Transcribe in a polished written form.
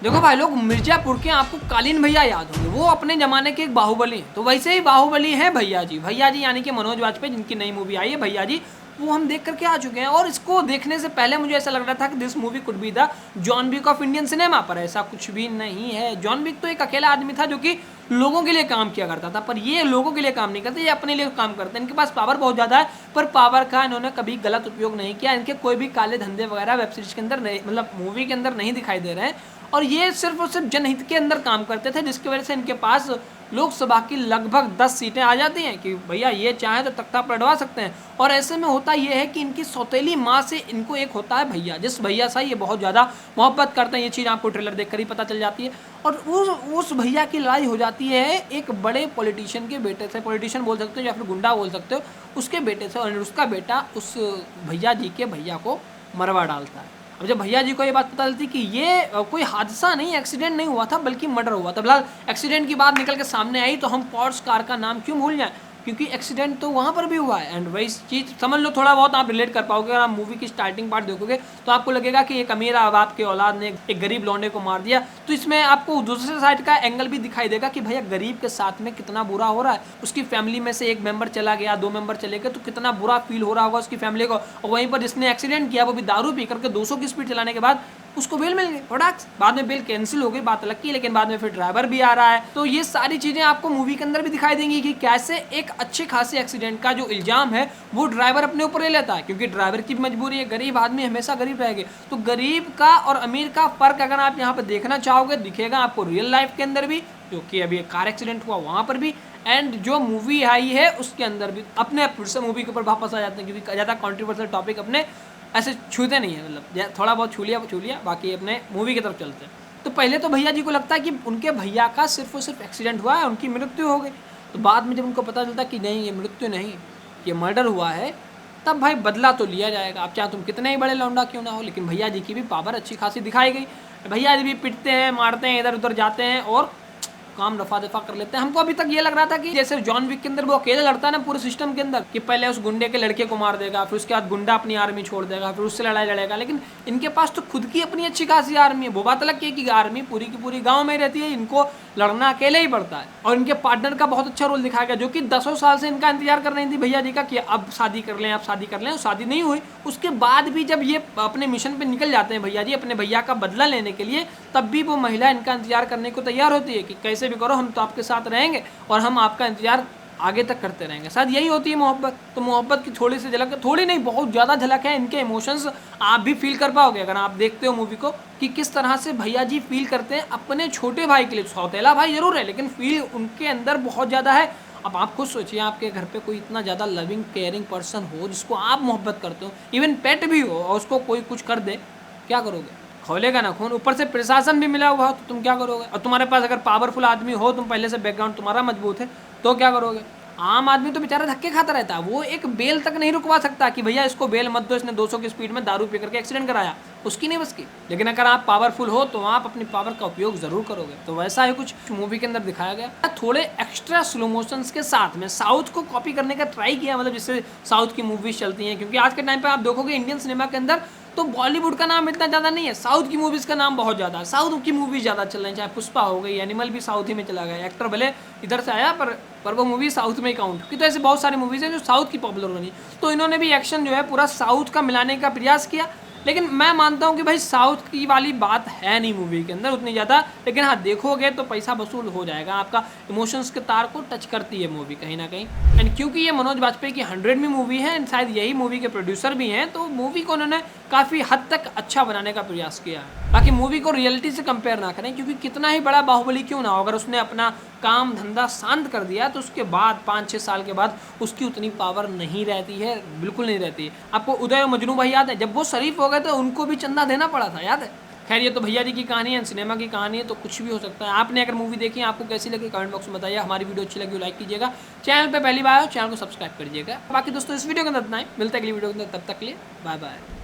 देखो भाई लोग, मिर्जापुर के आपको कालीन भैया याद होंगे, वो अपने जमाने के एक बाहुबली, तो वैसे ही बाहुबली है भैया जी यानी कि मनोज वाजपेयी, जिनकी नई मूवी आई है भैया जी, वो हम देख करके आ चुके हैं। और इसको देखने से पहले मुझे ऐसा लग रहा था कि this movie could be the John Wick of Indian cinema, पर ऐसा कुछ भी नहीं है। जॉन विक तो एक अकेला आदमी था जो कि लोगों के लिए काम किया करता था, पर ये लोगों के लिए काम नहीं करते, ये अपने लिए काम करते हैं। इनके पास पावर बहुत ज़्यादा है, पर पावर का इन्होंने कभी गलत उपयोग नहीं किया। इनके कोई भी काले धंधे वगैरह वेब सीरीज के अंदर नहीं, मतलब मूवी के अंदर नहीं दिखाई दे रहे हैं। और ये सिर्फ और सिर्फ जनहित के अंदर काम करते थे, जिसकी वजह से इनके पास लोकसभा की लगभग 10 सीटें आ जाती हैं कि भैया ये चाहे तो तख्ता पलटवा सकते हैं। और ऐसे में होता ये है कि इनकी सौतेली माँ से इनको एक होता है भैया, जिस भैया से ये बहुत ज़्यादा मोहब्बत करते हैं। ये चीज़ आपको ट्रेलर देखकर ही पता चल जाती है। और उस भैया की लड़ाई हो जाती है एक बड़े पॉलिटिशियन के बेटे से, पॉलिटिशियन बोल सकते हो या फिर गुंडा बोल सकते हो, उसके बेटे से। और उसका बेटा उस भैया जी के भैया को मरवा डालता है। अब जब भैया जी को ये बात पता चलती कि ये कोई हादसा नहीं, एक्सीडेंट नहीं हुआ था, बल्कि मर्डर हुआ था। फिलहाल एक्सीडेंट की बात निकल के सामने आई तो हम पोर्श कार का नाम क्यों भूल जाएं, क्योंकि एक्सीडेंट तो वहाँ पर भी हुआ है। एंड वही चीज़ समझ लो, थोड़ा बहुत आप रिलेट कर पाओगे। अगर आप मूवी की स्टार्टिंग पार्ट देखोगे तो आपको लगेगा कि एक अमीर बाप के औलाद ने एक गरीब लौंडे को मार दिया। तो इसमें आपको दूसरे साइड का एंगल भी दिखाई देगा कि भैया गरीब के साथ में कितना बुरा हो रहा है। उसकी फैमिली में से एक मेंबर चला गया, 2 मेंबर चले गए, तो कितना बुरा फील हो रहा होगा उसकी फैमिली को। और वहीं पर जिसने एक्सीडेंट किया वो भी दारू पी करके 200 की स्पीड चलाने के बाद उसको बेल मिल गई फटाक। बाद में बेल कैंसिल हो गई, बात अलग की, लेकिन बाद में फिर ड्राइवर भी आ रहा है। तो ये सारी चीजें आपको मूवी के अंदर भी दिखाई देंगी कि कैसे एक अच्छे खासे एक्सीडेंट का जो इल्जाम है वो ड्राइवर अपने ऊपर ले लेता है, क्योंकि ड्राइवर की मजबूरी है, गरीब आदमी हमेशा गरीब रहेंगे। तो गरीब का और अमीर का फर्क अगर आप यहाँ पे देखना चाहोगे, दिखेगा आपको रियल लाइफ के अंदर भी, जो कि अभी एक कार एक्सीडेंट हुआ वहां पर भी, एंड जो मूवी आई है उसके अंदर भी। अपने फिर से मूवी के ऊपर वापस आ जाते हैं, क्योंकि ज़्यादा कॉन्ट्रोवर्शियल टॉपिक अपने ऐसे छूते नहीं है, मतलब थोड़ा बहुत छू लिया, बाकी अपने मूवी की तरफ चलते हैं। तो पहले तो भैया जी को लगता है कि उनके भैया का सिर्फ और सिर्फ एक्सीडेंट हुआ है, उनकी मृत्यु हो गई। तो बाद में जब उनको पता चलता कि नहीं, ये मृत्यु नहीं, ये मर्डर हुआ है, तब भाई बदला तो लिया जाएगा। आप चाहे तुम कितने ही बड़े लौंडा क्यों ना हो, लेकिन भैया जी की भी पावर अच्छी खासी दिखाई गई। भैया जी भी पिटते हैं, मारते हैं, इधर उधर जाते हैं और काम रफा दफा कर लेते हैं। हमको अभी तक ये लग रहा था कि जैसे जॉन विक के अंदर वो अकेले लड़ता है ना पूरे सिस्टम के अंदर, कि पहले उस गुंडे के लड़के को मार देगा, फिर उसके बाद गुंडा अपनी आर्मी छोड़ देगा, फिर उससे लड़ाई लड़ेगा। लेकिन इनके पास तो खुद की अपनी अच्छी खासी आर्मी है। वो बात अलग है कि आर्मी पूरी की पूरी गाँव में रहती है, इनको लड़ना अकेले ही पड़ता है। और इनके पार्टनर का बहुत अच्छा रोल दिखाया गया, जो कि 10 साल से इनका इंतजार कर रही थी भैया जी का कि अब शादी कर लें, अब शादी कर लें। शादी नहीं हुई, उसके बाद भी जब ये अपने मिशन पे निकल जाते हैं भैया जी अपने भैया का बदला लेने के लिए, तब भी वो महिला इनका इंतजार करने को तैयार होती है कि कैसे भी करो, हम तो आपके साथ रहेंगे और हम आपका इंतजार आगे तक करते रहेंगे। शायद यही होती है मोहब्बत। तो मोहब्बत की थोड़ी सी झलक, थोड़ी नहीं बहुत ज़्यादा झलक है। इनके इमोशंस आप भी फील कर पाओगे अगर आप देखते हो मूवी को, कि किस तरह से भैया जी फील करते हैं अपने छोटे भाई के लिए। सौतेला भाई जरूर है, लेकिन फील उनके अंदर बहुत ज़्यादा है। अब आप खुद सोचिए, आपके घर पे कोई इतना ज़्यादा लविंग केयरिंग पर्सन हो, जिसको आप मोहब्बत करते हो, इवन पेट भी हो, और उसको कोई कुछ कर दे, क्या करोगे? खोलेगा ना खून। ऊपर से प्रशासन भी मिला हुआ हो तो तुम क्या करोगे? और तुम्हारे पास अगर पावरफुल आदमी हो, तुम पहले से बैकग्राउंड तुम्हारा मजबूत है, तो क्या करोगे? आम आदमी तो बेचारा धक्के खाता रहता है, वो एक बेल तक नहीं रुकवा सकता कि भैया इसको बेल मत दो, इसने 200 की स्पीड में दारू पी करके एक्सीडेंट कराया, उसकी नहीं बस की। लेकिन अगर आप पावरफुल हो तो आप अपनी पावर का उपयोग जरूर करोगे। तो वैसा ही कुछ मूवी के अंदर दिखाया गया, थोड़े एक्स्ट्रा स्लो मोशंस के साथ में साउथ को कॉपी करने का ट्राई किया, मतलब जिससे साउथ की मूवीज चलती हैं। क्योंकि आज के टाइम पे आप देखोगे इंडियन सिनेमा के अंदर तो बॉलीवुड का नाम इतना ज़्यादा नहीं है, साउथ की मूवीज़ का नाम बहुत ज़्यादा है। साउथ की मूवीज़ ज़्यादा चल रही है, चाहे पुष्पा हो गई, एनिमल भी साउथ ही में चला गया। एक्टर भले इधर से आया पर वो मूवी साउथ में ही काउंट, क्योंकि तो ऐसे बहुत सारी मूवीज़ हैं जो साउथ की पॉपुलर बनी। तो इन्होंने भी एक्शन जो है पूरा साउथ का मिलाने का प्रयास किया। लेकिन मैं मानता हूँ कि भाई साउथ की वाली बात है नहीं मूवी के अंदर उतनी ज़्यादा। लेकिन हाँ, देखोगे तो पैसा वसूल हो जाएगा, आपका इमोशंस के तार को टच करती है मूवी कहीं ना कहीं। एंड क्योंकि ये मनोज वाजपेयी की 100वीं मूवी है, एंड शायद यही मूवी के प्रोड्यूसर भी हैं, तो मूवी को उन्होंने काफ़ी हद तक अच्छा बनाने का प्रयास किया है। बाकी मूवी को रियलिटी से कंपेयर ना करें, क्योंकि कितना ही बड़ा बाहुबली क्यों ना हो, अगर उसने अपना काम धंधा शांत कर दिया तो उसके बाद 5-6 साल के बाद उसकी उतनी पावर नहीं रहती है, बिल्कुल नहीं रहती है। आपको उदय और मजनू भाई याद है, जब वो शरीफ हो गए तो उनको भी चंदा देना पड़ा था, याद है? खैर, ये तो भैया जी की कहानी है, सिनेमा की कहानी है, तो कुछ भी हो सकता है। आपने अगर मूवी देखी, आपको कैसी लगी कमेंट बॉक्स में बताइए। हमारी वीडियो अच्छी लगी लाइक कीजिएगा, चैनल पे पहली बार हो चैनल को सब्सक्राइब करिएगा। बाकी दोस्तों इस वीडियो के अंदर इतना ही, मिलता है अगली वीडियो के अंदर, तब तक के लिए बाय बाय।